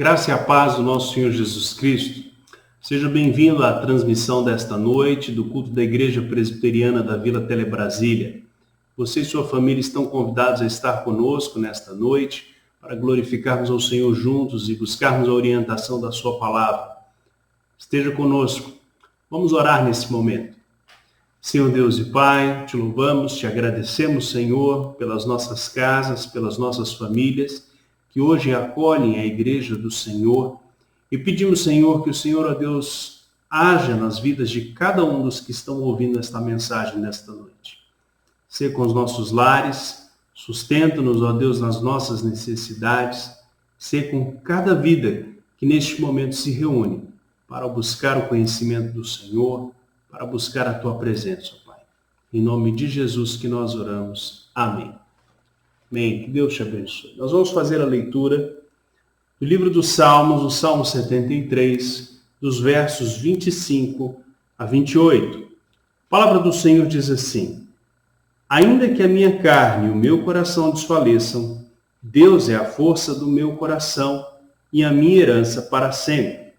Graça e a paz do nosso Senhor Jesus Cristo. Seja bem-vindo à transmissão desta noite do culto da Igreja Presbiteriana da Vila Telebrasília. Você e sua família estão convidados a estar conosco nesta noite para glorificarmos ao Senhor juntos e buscarmos a orientação da sua palavra. Esteja conosco. Vamos orar nesse momento. Senhor Deus e Pai, te louvamos, te agradecemos, Senhor, pelas nossas casas, pelas nossas famílias, que hoje acolhem a Igreja do Senhor. E pedimos, Senhor, que o Senhor, ó Deus, haja nas vidas de cada um dos que estão ouvindo esta mensagem nesta noite. Sê com os nossos lares, sustenta-nos, ó Deus, nas nossas necessidades. Sê com cada vida que neste momento se reúne para buscar o conhecimento do Senhor, para buscar a Tua presença, ó Pai. Em nome de Jesus que nós oramos. Amém. Amém. Que Deus te abençoe. Nós vamos fazer a leitura do livro dos Salmos, o Salmo 73, dos versos 25 a 28. A palavra do Senhor diz assim: ainda que a minha carne e o meu coração desfaleçam, Deus é a força do meu coração e a minha herança para sempre.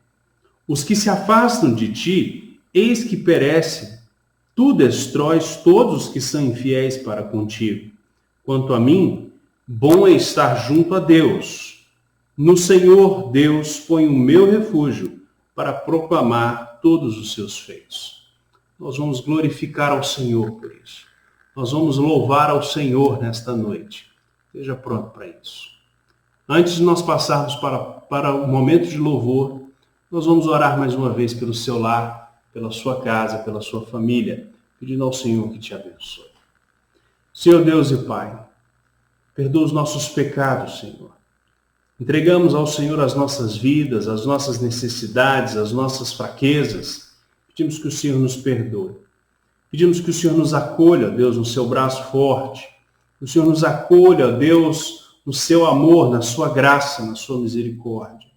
Os que se afastam de ti, eis que perecem. Tu destróis todos os que são infiéis para contigo. Quanto a mim, bom é estar junto a Deus. No Senhor Deus põe o meu refúgio para proclamar todos os seus feitos. Nós vamos glorificar ao Senhor por isso. Nós vamos louvar ao Senhor nesta noite. Esteja pronto para isso. Antes de nós passarmos para o momento de louvor, nós vamos orar mais uma vez pelo seu lar, pela sua casa, pela sua família, pedindo ao Senhor que te abençoe. Senhor Deus e Pai, perdoa os nossos pecados, Senhor. Entregamos ao Senhor as nossas vidas, as nossas necessidades, as nossas fraquezas. Pedimos que o Senhor nos perdoe. Pedimos que o Senhor nos acolha, Deus, no seu braço forte. Que o Senhor nos acolha, Deus, no seu amor, na sua graça, na sua misericórdia.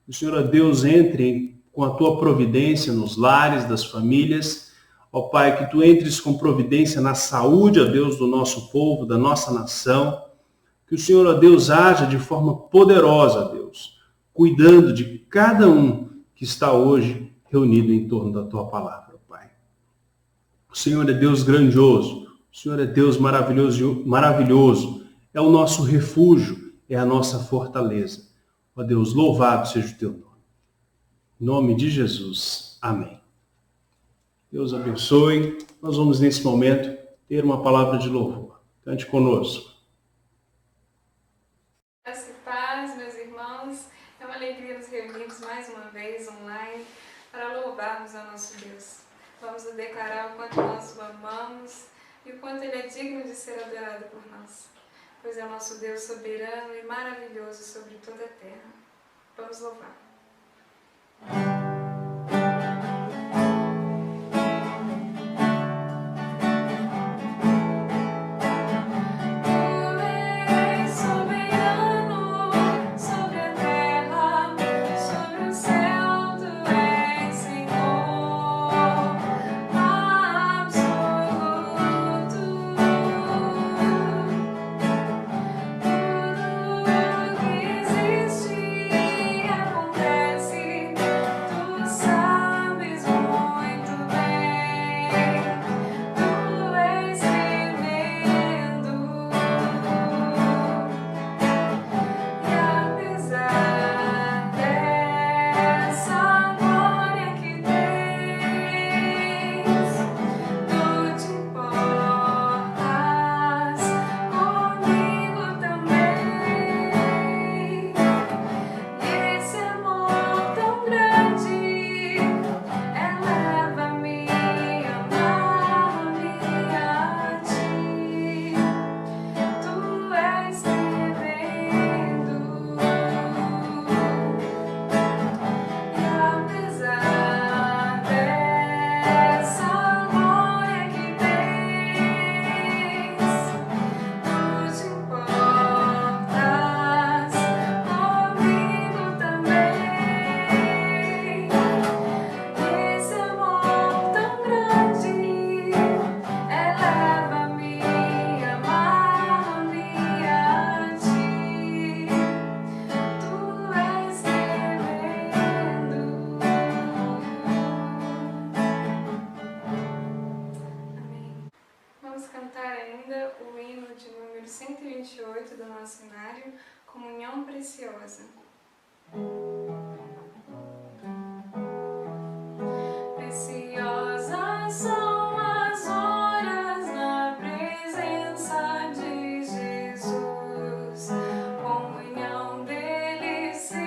Que o Senhor, Deus, entre com a tua providência nos lares das famílias. Ó Pai, que tu entres com providência na saúde, ó Deus, do nosso povo, da nossa nação. Que o Senhor, ó Deus, haja de forma poderosa, ó Deus, cuidando de cada um que está hoje reunido em torno da tua palavra, ó Pai. O Senhor é Deus grandioso, o Senhor é Deus maravilhoso, é o nosso refúgio, é a nossa fortaleza. Ó Deus, louvado seja o teu nome. Em nome de Jesus. Amém. Deus abençoe. Nós vamos, nesse momento, ter uma palavra de louvor. Cante conosco. Graça e paz, meus irmãos. É uma alegria nos reunirmos mais uma vez online para louvarmos ao nosso Deus. Vamos nos declarar o quanto nós o amamos e o quanto Ele é digno de ser adorado por nós, pois é o nosso Deus soberano e maravilhoso sobre toda a terra. Vamos louvar. Existe, acontece. vamos cantar ainda o hino de número 128 do nosso hinário, Comunhão Preciosa. Preciosas são as horas na presença de Jesus, comunhão deliciosa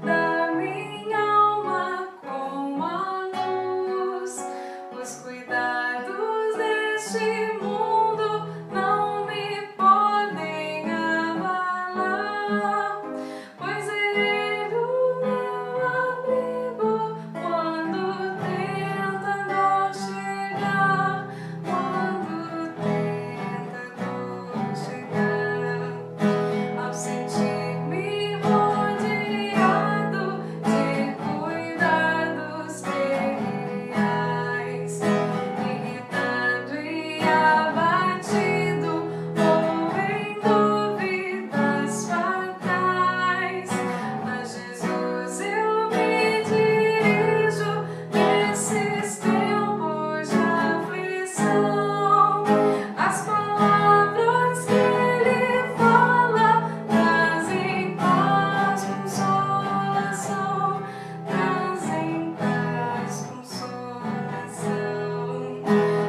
da minha alma com a luz. Os cuidados deste mundo não me podem abalar, pois Ele o meu abrigo quando tenta dor chegar, quando tenta dor chegar. Ao sentir-me rodeado de cuidados terrenais, irritado e abatido ou em dúvidas fatais, a Jesus eu me dirijo nesses tempos de aflição. As palavras que Ele fala trazem paz, consolação, trazem paz, consolação.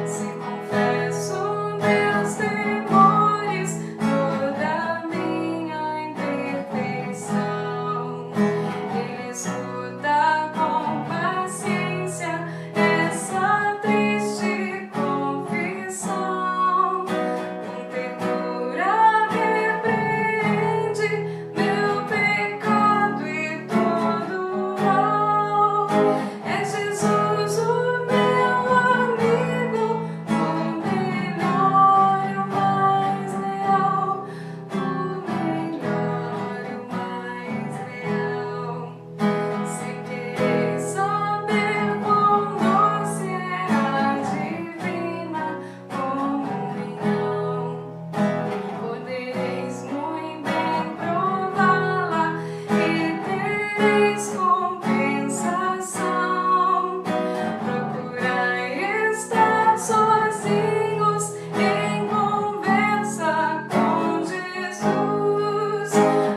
Se confesso meus temores, toda minha imperfeição, Ele escuta com paciência essa triste confissão. Com ternura repreende meu pecado e todo mal. É Jesus o meu amigo, o melhor e o mais leal, o melhor e o mais leal. Se quereis saber quão doce é a divina comunhão, podereis muito bem prová-la e tereis compensação. Procurai estar sozinhos em conversa com Jesus.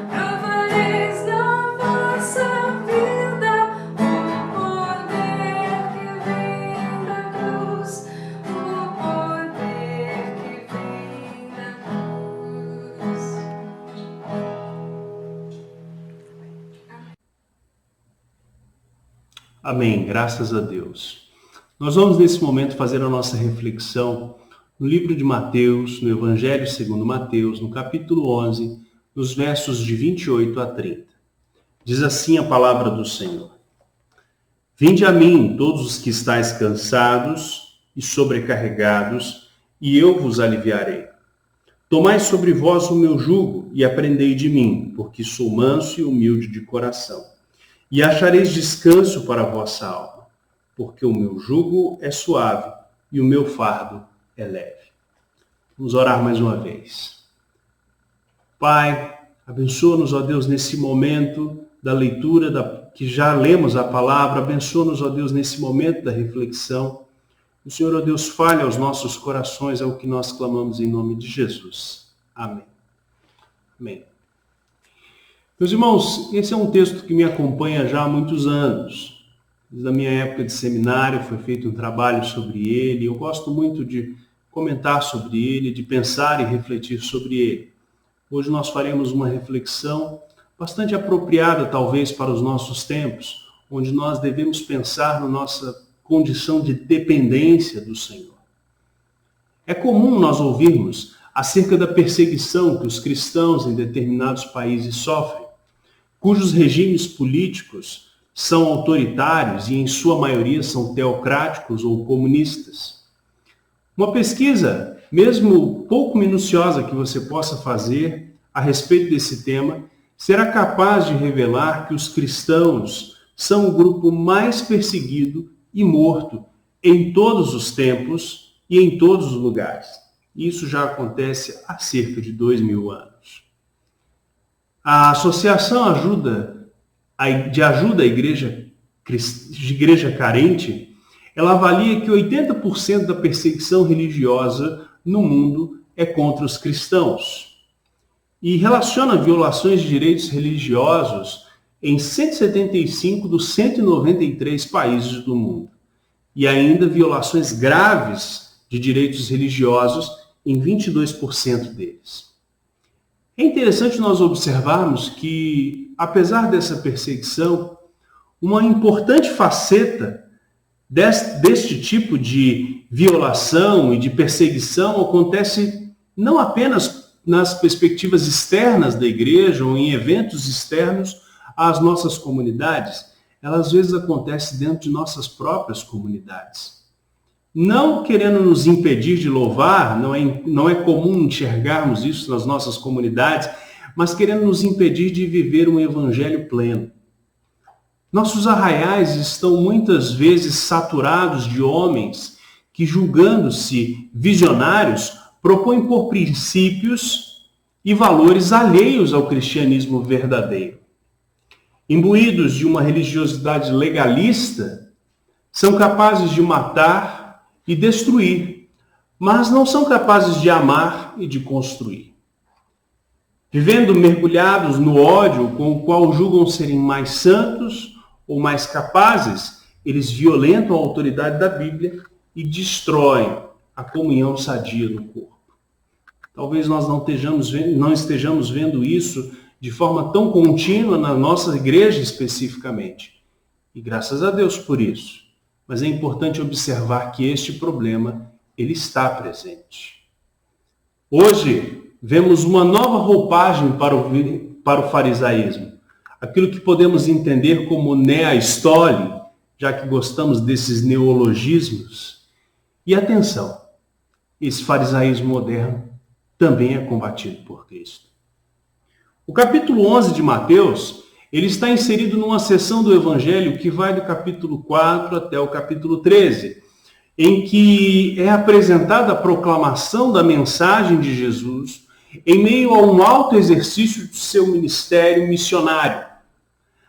Provareis na vossa vida o poder que vem da cruz, o poder que vem da cruz. Amém, graças a Deus. Nós vamos nesse momento fazer a nossa reflexão no livro de Mateus, no Evangelho segundo Mateus, no capítulo 11, nos versos de 28 a 30. Diz assim a palavra do Senhor: Vinde a mim, todos os que estáis cansados e sobrecarregados, e eu vos aliviarei. Tomai sobre vós o meu jugo e aprendei de mim, porque sou manso e humilde de coração, e achareis descanso para a vossa alma, porque o meu jugo é suave e o meu fardo é leve. Vamos orar mais uma vez. Pai, abençoa-nos, ó Deus, nesse momento da leitura, que já lemos a palavra. Abençoa-nos, ó Deus, nesse momento da reflexão. O Senhor, ó Deus, fale aos nossos corações, é o que nós clamamos em nome de Jesus. Amém. Amém. Meus irmãos, esse é um texto que me acompanha já há muitos anos. Desde a minha época de seminário foi feito um trabalho sobre ele. Eu gosto muito de comentar sobre ele, de pensar e refletir sobre ele. Hoje nós faremos uma reflexão bastante apropriada, talvez, para os nossos tempos, onde nós devemos pensar na nossa condição de dependência do Senhor. É comum nós ouvirmos acerca da perseguição que os cristãos em determinados países sofrem, cujos regimes políticos são autoritários e, em sua maioria, são teocráticos ou comunistas. Uma pesquisa, mesmo pouco minuciosa, que você possa fazer a respeito desse tema, será capaz de revelar que os cristãos são o grupo mais perseguido e morto em todos os tempos e em todos os lugares. Isso já acontece há cerca de 2000 anos. A Associação de Ajuda à Igreja Carente, ela avalia que 80% da perseguição religiosa no mundo é contra os cristãos e relaciona violações de direitos religiosos em 175 dos 193 países do mundo e ainda violações graves de direitos religiosos em 22% deles. É interessante nós observarmos que, apesar dessa perseguição, uma importante faceta deste tipo de violação e de perseguição acontece não apenas nas perspectivas externas da igreja ou em eventos externos às nossas comunidades, ela às vezes acontece dentro de nossas próprias comunidades. Não querendo nos impedir de louvar, não é comum enxergarmos isso nas nossas comunidades, mas querendo nos impedir de viver um evangelho pleno. Nossos arraiais estão muitas vezes saturados de homens que, julgando-se visionários, propõem por princípios e valores alheios ao cristianismo verdadeiro. Imbuídos de uma religiosidade legalista, são capazes de matar e destruir, mas não são capazes de amar e de construir. Vivendo mergulhados no ódio com o qual julgam serem mais santos ou mais capazes, eles violentam a autoridade da Bíblia e destroem a comunhão sadia no corpo. Talvez nós não estejamos vendo isso de forma tão contínua na nossa igreja especificamente. E graças a Deus por isso. Mas é importante observar que este problema, ele está presente. Hoje, vemos uma nova roupagem para o farisaísmo. Aquilo que podemos entender como nea-stole, já que gostamos desses neologismos. E atenção, esse farisaísmo moderno também é combatido por Cristo. O capítulo 11 de Mateus, ele está inserido numa seção do Evangelho que vai do capítulo 4 até o capítulo 13, em que é apresentada a proclamação da mensagem de Jesus em meio a um alto exercício de seu ministério missionário.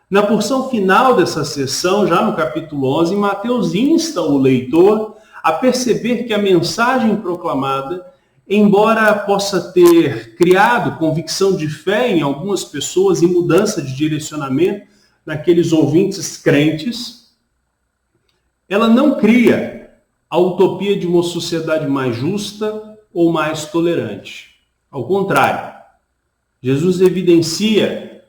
Na porção final dessa sessão, já no capítulo 11, Mateus insta o leitor a perceber que a mensagem proclamada, embora possa ter criado convicção de fé em algumas pessoas e mudança de direcionamento naqueles ouvintes crentes, ela não cria a utopia de uma sociedade mais justa ou mais tolerante. Ao contrário, Jesus evidencia,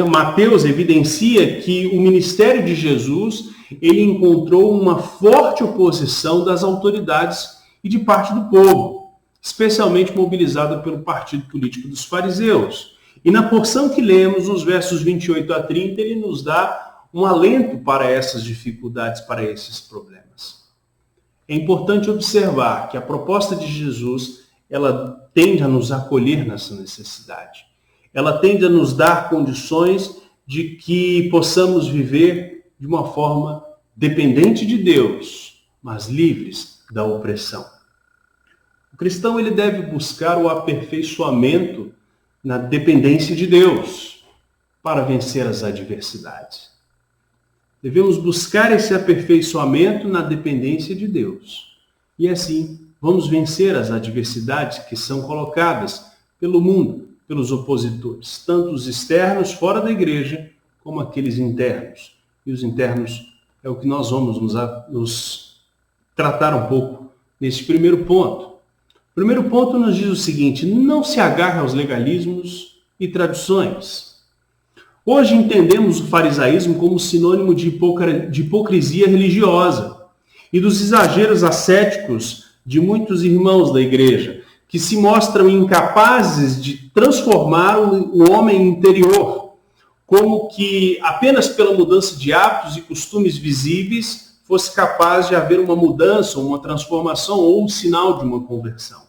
Mateus evidencia que o ministério de Jesus, ele encontrou uma forte oposição das autoridades e de parte do povo, especialmente mobilizada pelo partido político dos fariseus. E na porção que lemos, nos versos 28 a 30, ele nos dá um alento para essas dificuldades, para esses problemas. É importante observar que a proposta de Jesus, ela tende a nos acolher nessa necessidade. Ela tende a nos dar condições de que possamos viver de uma forma dependente de Deus, mas livres da opressão. O cristão, ele deve buscar o aperfeiçoamento na dependência de Deus para vencer as adversidades. Devemos buscar esse aperfeiçoamento na dependência de Deus. E assim, vamos vencer as adversidades que são colocadas pelo mundo, pelos opositores, tanto os externos fora da igreja, como aqueles internos. E os internos é o que nós vamos nos tratar um pouco nesse primeiro ponto. O primeiro ponto nos diz o seguinte: não se agarre aos legalismos e tradições. Hoje entendemos o farisaísmo como sinônimo de hipocrisia religiosa e dos exageros ascéticos de muitos irmãos da igreja, que se mostram incapazes de transformar o homem interior, como que apenas pela mudança de hábitos e costumes visíveis fosse capaz de haver uma mudança, uma transformação ou um sinal de uma conversão.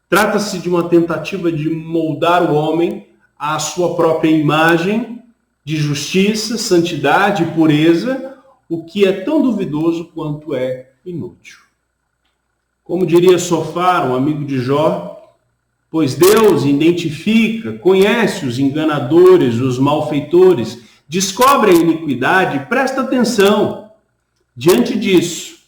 Trata-se de uma tentativa de moldar o homem à sua própria imagem de justiça, santidade e pureza, o que é tão duvidoso quanto é inútil. Como diria Sofar, um amigo de Jó, pois Deus identifica, conhece os enganadores, os malfeitores, descobre a iniquidade, presta atenção. Diante disso,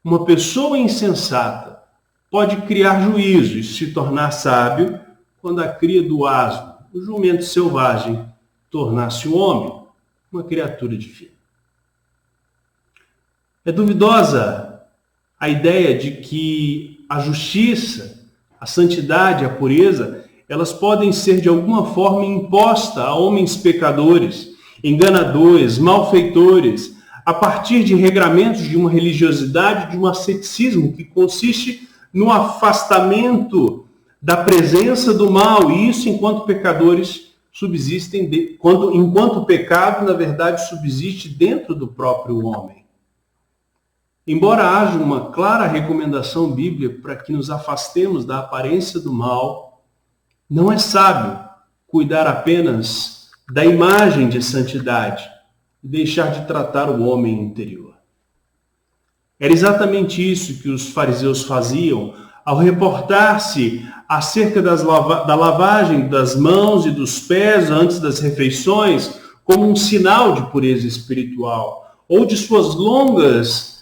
uma pessoa insensata pode criar juízo e se tornar sábio quando a cria do asno, o jumento selvagem, tornar-se um homem, uma criatura divina. É duvidosa a ideia de que a justiça, a santidade, a pureza, elas podem ser de alguma forma imposta a homens pecadores, enganadores, malfeitores, a partir de regramentos de uma religiosidade, de um asceticismo que consiste no afastamento da presença do mal, e isso enquanto pecadores subsistem, enquanto o pecado, na verdade, subsiste dentro do próprio homem. Embora haja uma clara recomendação bíblica para que nos afastemos da aparência do mal, não é sábio cuidar apenas da imagem de santidade e deixar de tratar o homem interior. Era exatamente isso que os fariseus faziam ao reportar-se acerca da lavagem das mãos e dos pés antes das refeições como um sinal de pureza espiritual, ou de suas longas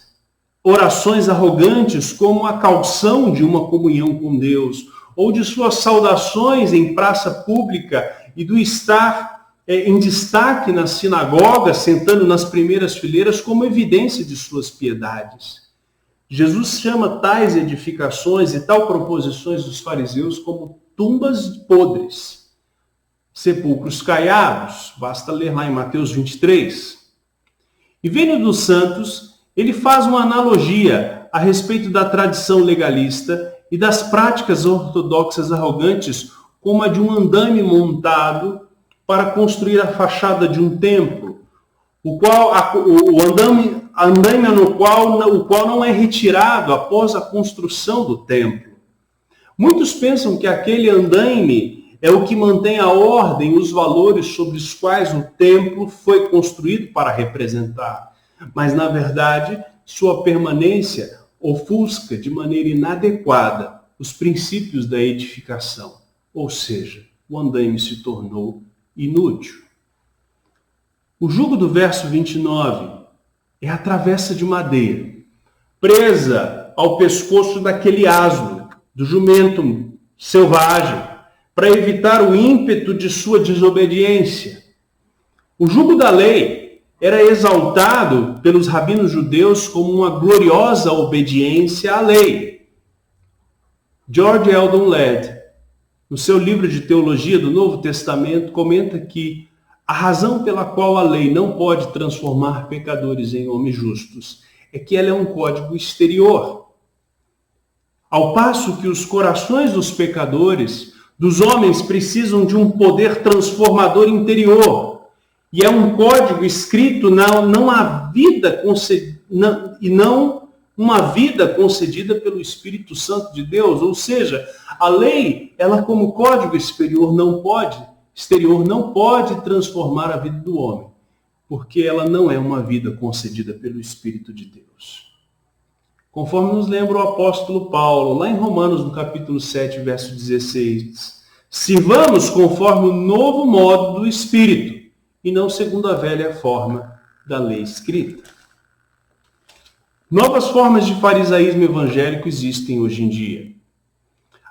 orações arrogantes como a calção de uma comunhão com Deus, ou de suas saudações em praça pública e do estar em destaque na sinagoga, sentando nas primeiras fileiras como evidência de suas piedades. Jesus chama tais edificações e tal proposições dos fariseus como tumbas podres, sepulcros caiados, basta ler lá em Mateus 23. E vendo dos santos, ele faz uma analogia a respeito da tradição legalista e das práticas ortodoxas arrogantes, como a de um andaime montado para construir a fachada de um templo, o andaime no qual não é retirado após a construção do templo. Muitos pensam que aquele andaime é o que mantém a ordem, os valores sobre os quais o templo foi construído para representar. Mas, na verdade, sua permanência ofusca de maneira inadequada os princípios da edificação. Ou seja, o andaime se tornou inútil. O jugo do verso 29 é a travessa de madeira, presa ao pescoço daquele asno, do jumento selvagem, para evitar o ímpeto de sua desobediência. O jugo da lei era exaltado pelos rabinos judeus como uma gloriosa obediência à lei. George Eldon Ladd, no seu livro de teologia do Novo Testamento, comenta que a razão pela qual a lei não pode transformar pecadores em homens justos é que ela é um código exterior. Ao passo que os corações dos pecadores, dos homens, precisam de um poder transformador interior. E é um código escrito não a vida e não uma vida concedida pelo Espírito Santo de Deus. Ou seja, a lei, ela como código exterior não pode transformar a vida do homem, porque ela não é uma vida concedida pelo Espírito de Deus. Conforme nos lembra o apóstolo Paulo, lá em Romanos, no capítulo 7, verso 16, sirvamos conforme o novo modo do Espírito, e não segundo a velha forma da lei escrita. Novas formas de farisaísmo evangélico existem hoje em dia.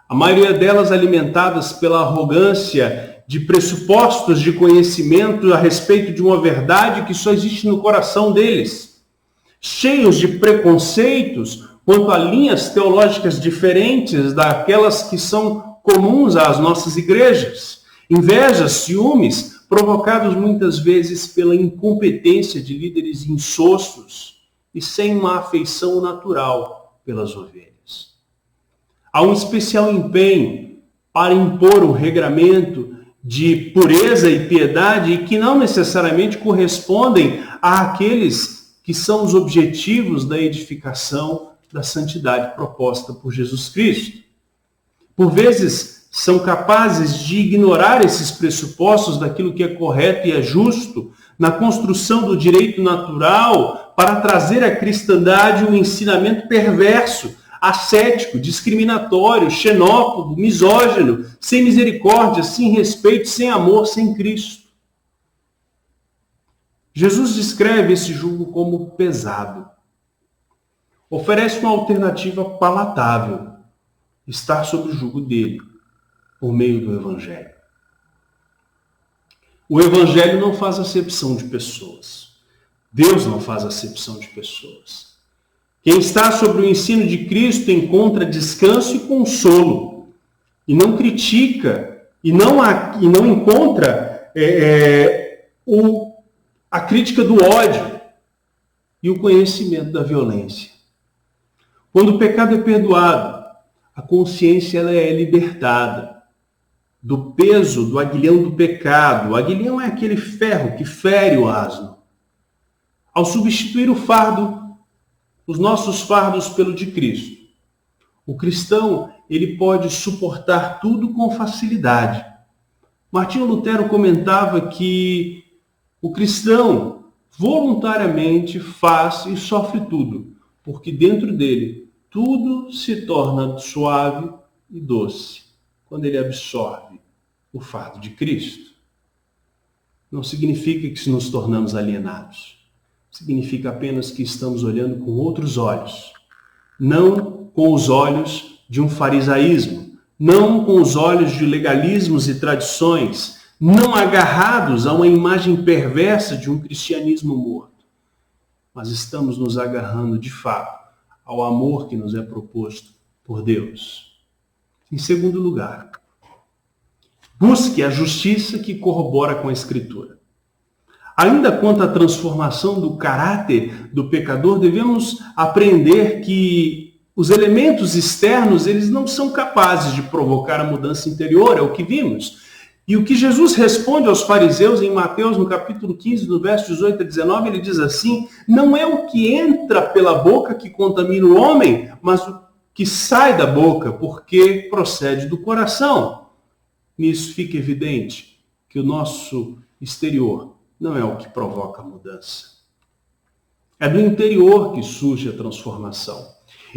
A maioria delas alimentadas pela arrogância de pressupostos de conhecimento a respeito de uma verdade que só existe no coração deles, cheios de preconceitos quanto a linhas teológicas diferentes daquelas que são comuns às nossas igrejas, invejas, ciúmes, provocados muitas vezes pela incompetência de líderes insossos e sem uma afeição natural pelas ovelhas. Há um especial empenho para impor um regramento de pureza e piedade e que não necessariamente correspondem àqueles que são os objetivos da edificação da santidade proposta por Jesus Cristo. Por vezes, são capazes de ignorar esses pressupostos daquilo que é correto e é justo na construção do direito natural para trazer à cristandade um ensinamento perverso, ascético, discriminatório, xenófobo, misógino, sem misericórdia, sem respeito, sem amor, sem Cristo. Jesus descreve esse jugo como pesado, oferece uma alternativa palatável: estar sob o jugo dele, por meio do Evangelho. O Evangelho não faz acepção de pessoas. Deus não faz acepção de pessoas. Quem está sobre o ensino de Cristo encontra descanso e consolo, e não critica, e não encontra a crítica do ódio e o conhecimento da violência. Quando o pecado é perdoado, a consciência ela é libertada do peso do aguilhão do pecado. O aguilhão é aquele ferro que fere o asno. Ao substituir os nossos fardos pelo de Cristo, o cristão ele pode suportar tudo com facilidade. Martinho Lutero comentava que o cristão voluntariamente faz e sofre tudo, porque dentro dele tudo se torna suave e doce quando ele absorve o fardo de Cristo. Não significa que nos tornamos alienados. Significa apenas que estamos olhando com outros olhos. Não com os olhos de um farisaísmo. Não com os olhos de legalismos e tradições. Não agarrados a uma imagem perversa de um cristianismo morto. Mas estamos nos agarrando, de fato, ao amor que nos é proposto por Deus. Em segundo lugar, busque a justiça que corrobora com a Escritura. Ainda quanto à transformação do caráter do pecador, devemos aprender que os elementos externos eles não são capazes de provocar a mudança interior, é o que vimos. E o que Jesus responde aos fariseus em Mateus, no capítulo 15, no verso 18 a 19, ele diz assim: não é o que entra pela boca que contamina o homem, mas o que sai da boca, porque procede do coração. Nisso fica evidente que o nosso exterior não é o que provoca a mudança. É do interior que surge a transformação.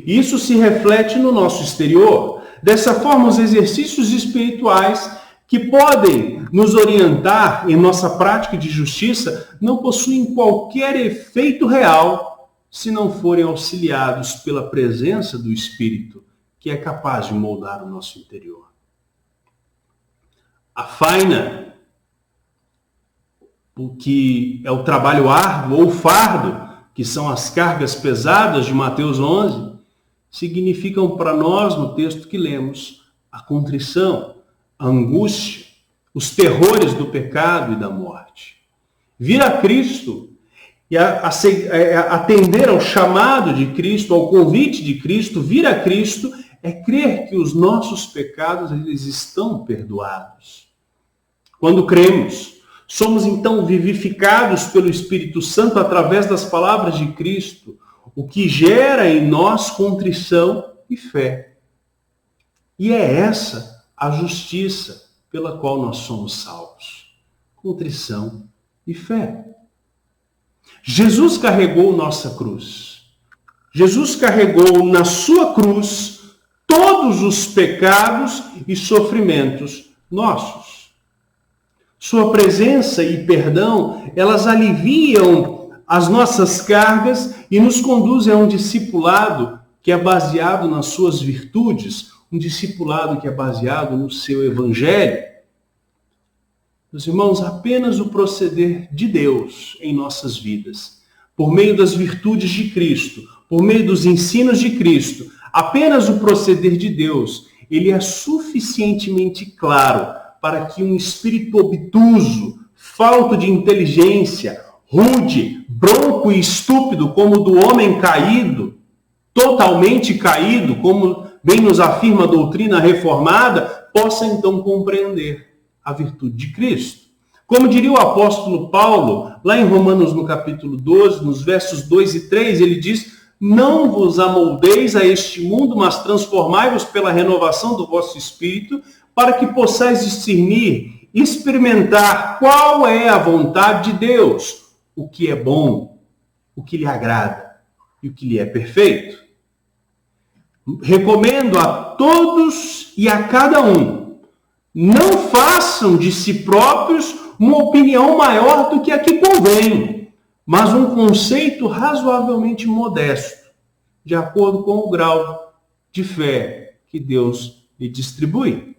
Isso se reflete no nosso exterior. Dessa forma, os exercícios espirituais que podem nos orientar em nossa prática de justiça não possuem qualquer efeito real se não forem auxiliados pela presença do Espírito, que é capaz de moldar o nosso interior. A faina, o que é o trabalho árduo ou fardo, que são as cargas pesadas de Mateus 11, significam para nós, no texto que lemos, a contrição, a angústia, os terrores do pecado e da morte. Vir a Cristo e atender ao chamado de Cristo, ao convite de Cristo, vir a Cristo, é crer que os nossos pecados eles estão perdoados. Quando cremos, somos então vivificados pelo Espírito Santo através das palavras de Cristo, o que gera em nós contrição e fé. E é essa a justiça pela qual nós somos salvos. Contrição e fé. Jesus carregou nossa cruz. Jesus carregou na sua cruz todos os pecados e sofrimentos nossos. Sua presença e perdão, elas aliviam as nossas cargas e nos conduzem a um discipulado que é baseado nas suas virtudes, um discipulado que é baseado no seu evangelho. Meus irmãos, apenas o proceder de Deus em nossas vidas, por meio das virtudes de Cristo, por meio dos ensinos de Cristo, apenas o proceder de Deus, ele é suficientemente claro para que um espírito obtuso, falto de inteligência, rude, bronco e estúpido, como o do homem caído, totalmente caído, como bem nos afirma a doutrina reformada, possa então compreender a virtude de Cristo. Como diria o apóstolo Paulo, lá em Romanos no capítulo 12, nos versos 2 e 3, ele diz: não vos amoldeis a este mundo, mas transformai-vos pela renovação do vosso espírito, para que possais discernir, experimentar qual é a vontade de Deus, o que é bom, o que lhe agrada e o que lhe é perfeito. Recomendo a todos e a cada um, não façam de si próprios uma opinião maior do que a que convém, mas um conceito razoavelmente modesto. de acordo com o grau de fé que Deus lhe distribui.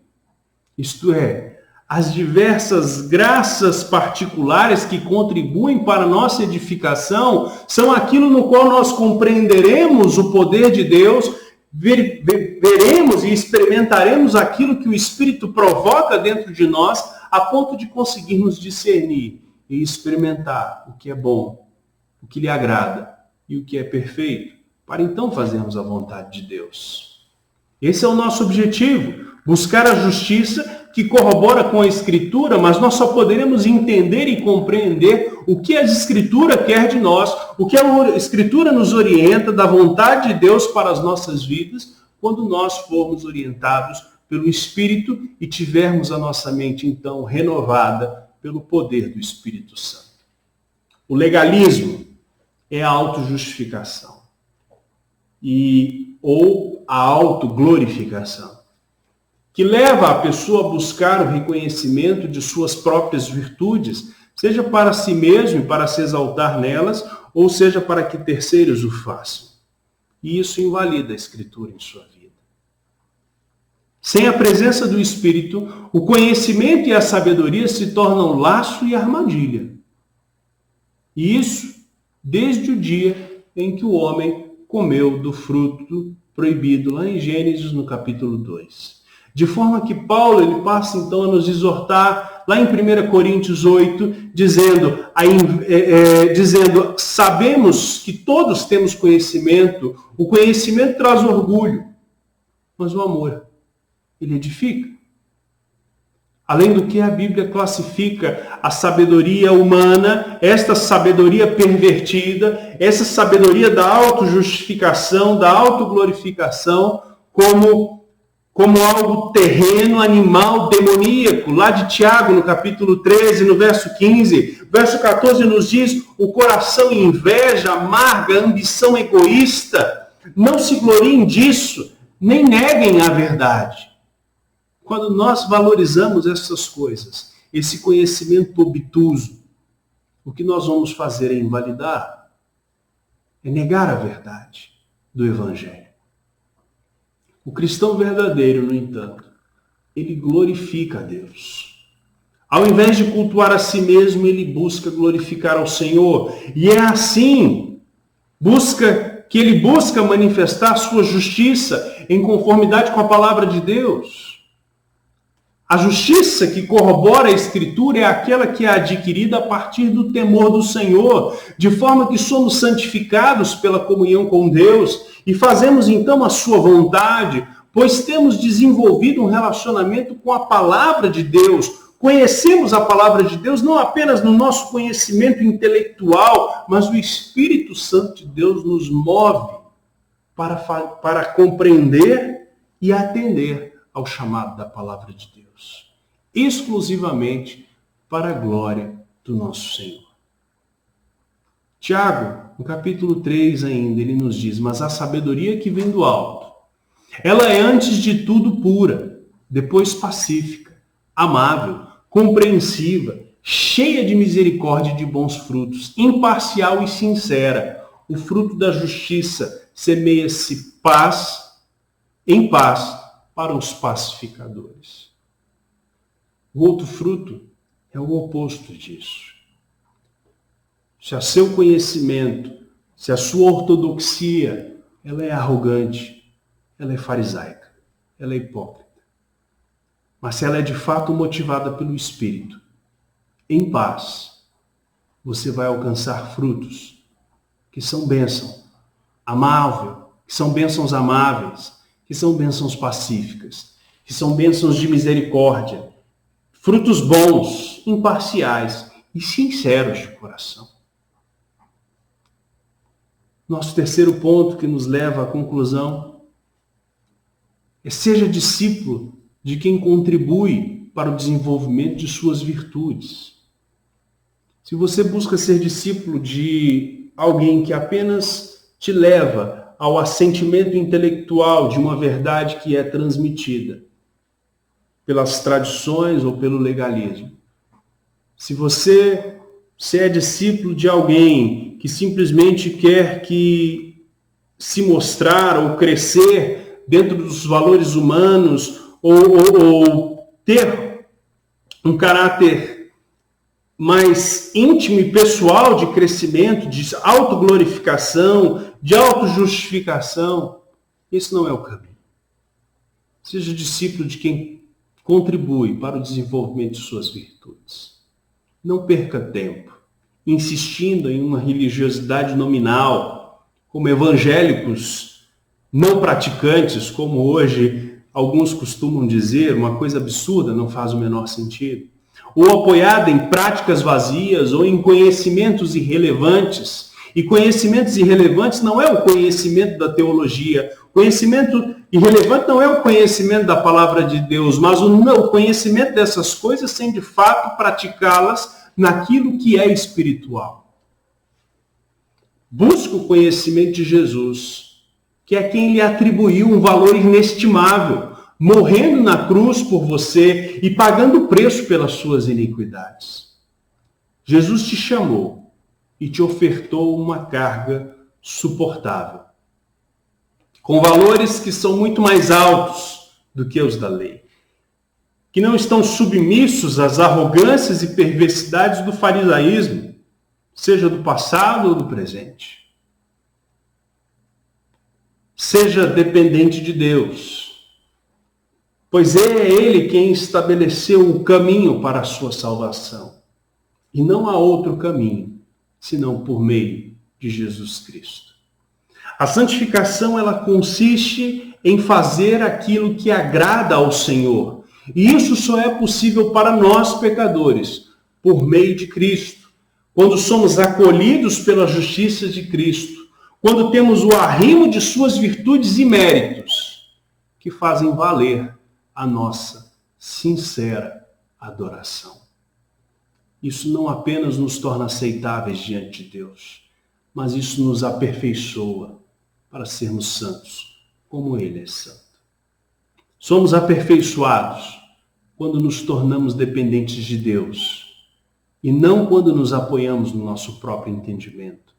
Isto é, as diversas graças particulares que contribuem para a nossa edificação são aquilo no qual nós compreenderemos o poder de Deus, veremos e experimentaremos aquilo que o Espírito provoca dentro de nós, a ponto de conseguirmos discernir e experimentar o que é bom, o que lhe agrada e o que é perfeito, para então fazermos a vontade de Deus. Esse é o nosso objetivo, buscar a justiça que corrobora com a Escritura, mas nós só poderemos entender e compreender o que a Escritura quer de nós, o que a Escritura nos orienta da vontade de Deus para as nossas vidas, quando nós formos orientados pelo Espírito e tivermos a nossa mente, então, renovada pelo poder do Espírito Santo. O legalismo é a autojustificação ou a autoglorificação, que leva a pessoa a buscar o reconhecimento de suas próprias virtudes, seja para si mesmo e para se exaltar nelas, ou seja para que terceiros o façam. E isso invalida a Escritura em sua vida. Sem a presença do Espírito, o conhecimento e a sabedoria se tornam laço e armadilha. E isso desde o dia em que o homem comeu do fruto proibido, lá em Gênesis, no capítulo 2. De forma que Paulo ele passa então a nos exortar, lá em 1 Coríntios 8, dizendo, sabemos que todos temos conhecimento, o conhecimento traz orgulho, mas o amor, ele edifica. Além do que a Bíblia classifica a sabedoria humana, esta sabedoria pervertida, essa sabedoria da autojustificação, da autoglorificação, como algo terreno, animal, demoníaco. Lá de Tiago, no capítulo 13, no verso 15. Verso 14 nos diz, o coração inveja, amarga, ambição egoísta. Não se gloriem disso, nem neguem a verdade. Quando nós valorizamos essas coisas, esse conhecimento obtuso, o que nós vamos fazer é invalidar, é negar a verdade do Evangelho. O cristão verdadeiro, no entanto, ele glorifica a Deus. Ao invés de cultuar a si mesmo, ele busca glorificar ao Senhor. E é assim que ele busca manifestar sua justiça em conformidade com a palavra de Deus. A justiça que corrobora a Escritura é aquela que é adquirida a partir do temor do Senhor, de forma que somos santificados pela comunhão com Deus e fazemos então a sua vontade, pois temos desenvolvido um relacionamento com a palavra de Deus. Conhecemos a palavra de Deus não apenas no nosso conhecimento intelectual, mas o Espírito Santo de Deus nos move para compreender e atender ao chamado da palavra de Deus, exclusivamente para a glória do nosso Senhor. Tiago, no capítulo 3 ainda, ele nos diz, mas a sabedoria que vem do alto, ela é antes de tudo pura, depois pacífica, amável, compreensiva, cheia de misericórdia e de bons frutos, imparcial e sincera. O fruto da justiça semeia-se em paz para os pacificadores. O outro fruto é o oposto disso. Se a seu conhecimento, se a sua ortodoxia, ela é arrogante, ela é farisaica, ela é hipócrita. Mas se ela é de fato motivada pelo Espírito, em paz, você vai alcançar frutos que são bênçãos amáveis, que são bênçãos pacíficas, que são bênçãos de misericórdia, frutos bons, imparciais e sinceros de coração. Nosso terceiro ponto que nos leva à conclusão é seja discípulo de quem contribui para o desenvolvimento de suas virtudes. Se você busca ser discípulo de alguém que apenas te leva ao assentimento intelectual de uma verdade que é transmitida pelas tradições ou pelo legalismo, se você é discípulo de alguém que simplesmente quer que se mostrar ou crescer dentro dos valores humanos ou ter um caráter mais íntimo e pessoal de crescimento, de autoglorificação, de autojustificação. Esse não é o caminho. Seja discípulo de quem contribui para o desenvolvimento de suas virtudes. Não perca tempo insistindo em uma religiosidade nominal, como evangélicos não praticantes, como hoje alguns costumam dizer, uma coisa absurda, não faz o menor sentido. Ou apoiada em práticas vazias ou em conhecimentos irrelevantes. E conhecimentos irrelevantes não é o conhecimento da teologia. Conhecimento irrelevante não é o conhecimento da palavra de Deus, mas o conhecimento dessas coisas sem de fato praticá-las naquilo que é espiritual. Busca o conhecimento de Jesus, que é quem lhe atribuiu um valor inestimável, morrendo na cruz por você e pagando o preço pelas suas iniquidades. Jesus te chamou e te ofertou uma carga suportável, com valores que são muito mais altos do que os da lei, que não estão submissos às arrogâncias e perversidades do farisaísmo, seja do passado ou do presente. Seja dependente de Deus, pois é Ele quem estabeleceu o caminho para a sua salvação. E não há outro caminho, senão por meio de Jesus Cristo. A santificação, ela consiste em fazer aquilo que agrada ao Senhor. E isso só é possível para nós, pecadores, por meio de Cristo. Quando somos acolhidos pela justiça de Cristo. Quando temos o arrimo de suas virtudes e méritos, que fazem valer a nossa sincera adoração. Isso não apenas nos torna aceitáveis diante de Deus, mas isso nos aperfeiçoa para sermos santos, como Ele é santo. Somos aperfeiçoados quando nos tornamos dependentes de Deus, e não quando nos apoiamos no nosso próprio entendimento.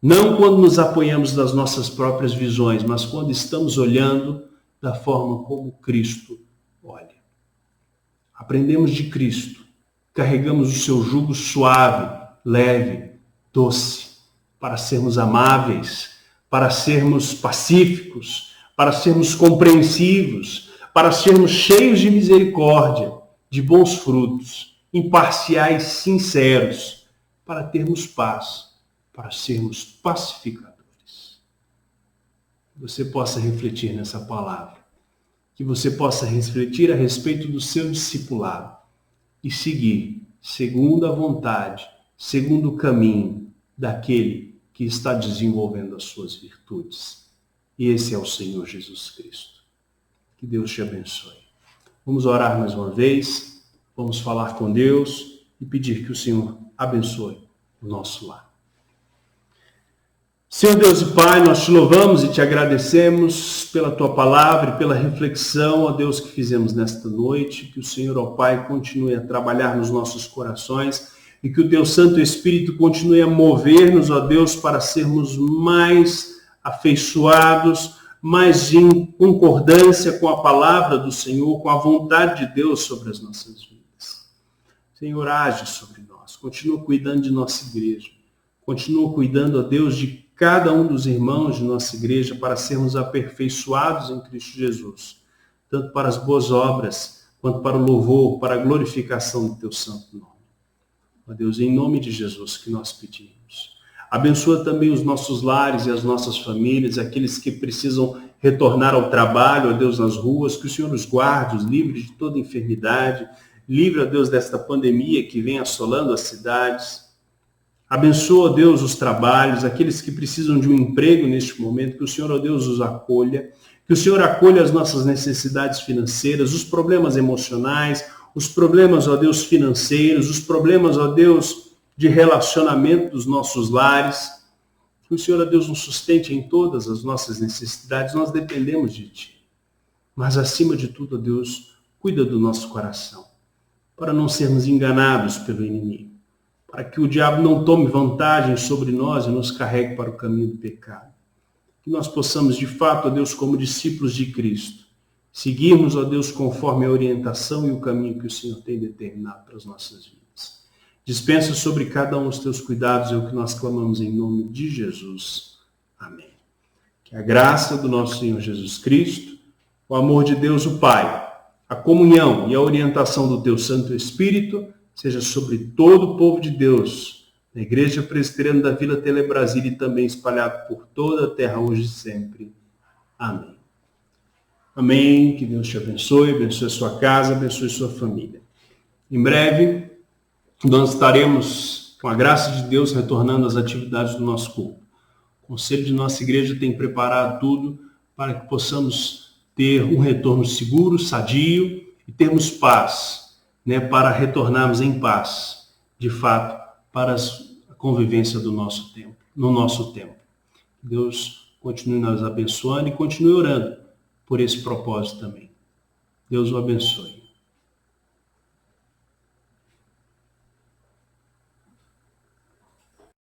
Não quando nos apoiamos nas nossas próprias visões, mas quando estamos olhando da forma como Cristo olha. Aprendemos de Cristo, carregamos o seu jugo suave, leve, doce, para sermos amáveis, para sermos pacíficos, para sermos compreensivos, para sermos cheios de misericórdia, de bons frutos, imparciais, sinceros, para termos paz, para sermos pacificadores. Que você possa refletir nessa palavra, que você possa refletir a respeito do seu discipulado e seguir segundo a vontade, segundo o caminho daquele que está desenvolvendo as suas virtudes. E esse é o Senhor Jesus Cristo. Que Deus te abençoe. Vamos orar mais uma vez, vamos falar com Deus e pedir que o Senhor abençoe o nosso lar. Senhor Deus e Pai, nós te louvamos e te agradecemos pela tua palavra e pela reflexão, ó Deus, que fizemos nesta noite. Que o Senhor, ó Pai, continue a trabalhar nos nossos corações e que o teu Santo Espírito continue a mover-nos, ó Deus, para sermos mais afeiçoados, mais em concordância com a palavra do Senhor, com a vontade de Deus sobre as nossas vidas. Senhor, age sobre nós, continua cuidando de nossa igreja, continua cuidando, ó Deus, de cada um dos irmãos de nossa igreja para sermos aperfeiçoados em Cristo Jesus, tanto para as boas obras, quanto para o louvor, para a glorificação do teu santo nome. Ó Deus, em nome de Jesus que nós pedimos. Abençoa também os nossos lares e as nossas famílias, aqueles que precisam retornar ao trabalho, ó Deus, nas ruas, que o Senhor os guarde, os livre de toda enfermidade, livre, ó Deus, desta pandemia que vem assolando as cidades. Abençoa, ó Deus, os trabalhos, aqueles que precisam de um emprego neste momento, que o Senhor, ó Deus, os acolha, que o Senhor acolha as nossas necessidades financeiras, os problemas emocionais, os problemas, ó Deus, financeiros, os problemas, ó Deus, de relacionamento dos nossos lares. Que o Senhor, ó Deus, nos sustente em todas as nossas necessidades, nós dependemos de Ti. Mas, acima de tudo, ó Deus, cuida do nosso coração, para não sermos enganados pelo inimigo, para que o diabo não tome vantagem sobre nós e nos carregue para o caminho do pecado. que nós possamos, de fato, ó Deus, como discípulos de Cristo, seguirmos, ó Deus, conforme a orientação e o caminho que o Senhor tem determinado para as nossas vidas. Dispensa sobre cada um os teus cuidados, é o que nós clamamos em nome de Jesus. Amém. Que a graça do nosso Senhor Jesus Cristo, o amor de Deus o Pai, a comunhão e a orientação do teu Santo Espírito seja sobre todo o povo de Deus, na Igreja Presbiteriana da Vila Telebrasília e também espalhado por toda a terra hoje e sempre. Amém. Amém. Que Deus te abençoe a sua casa, abençoe a sua família. Em breve, nós estaremos, com a graça de Deus, retornando às atividades do nosso culto. O Conselho de nossa igreja tem preparado tudo para que possamos ter um retorno seguro, sadio e termos paz, para retornarmos em paz, de fato, para a convivência do nosso tempo, no nosso tempo. Deus continue nos abençoando e continue orando por esse propósito também. Deus o abençoe.